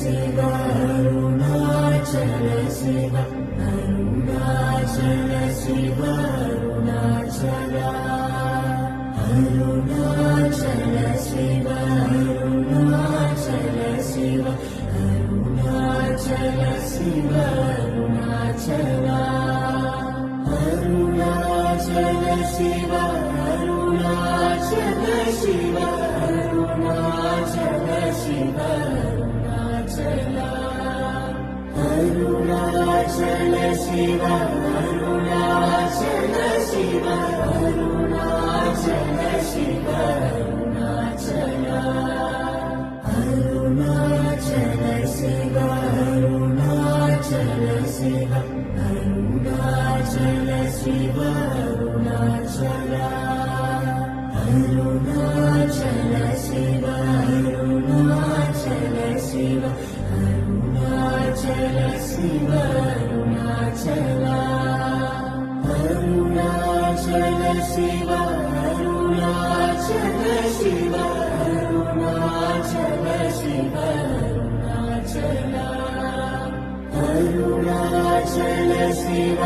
Shiva Arunachal Shiva Arunachal Shiva Arunachal Arunachal Shiva Arunachal Shiva Arunachal Shiva Arunachal Arunachal Shiva Arunachal Shiva Arunachal Shiva Arunachal Arunachal Shiva Arunachal Shiva Arunachal Shiva Arunachal Arunachal Shiva Arunachal Shiva Arunachal Shiva Arunachal Arunachal Shiva Arunachal Shiva Arunachal Shiva Arunachal Arunachal Shiva Arunachal Shiva Arunachal Shiva Arunachal Arunachal Shiva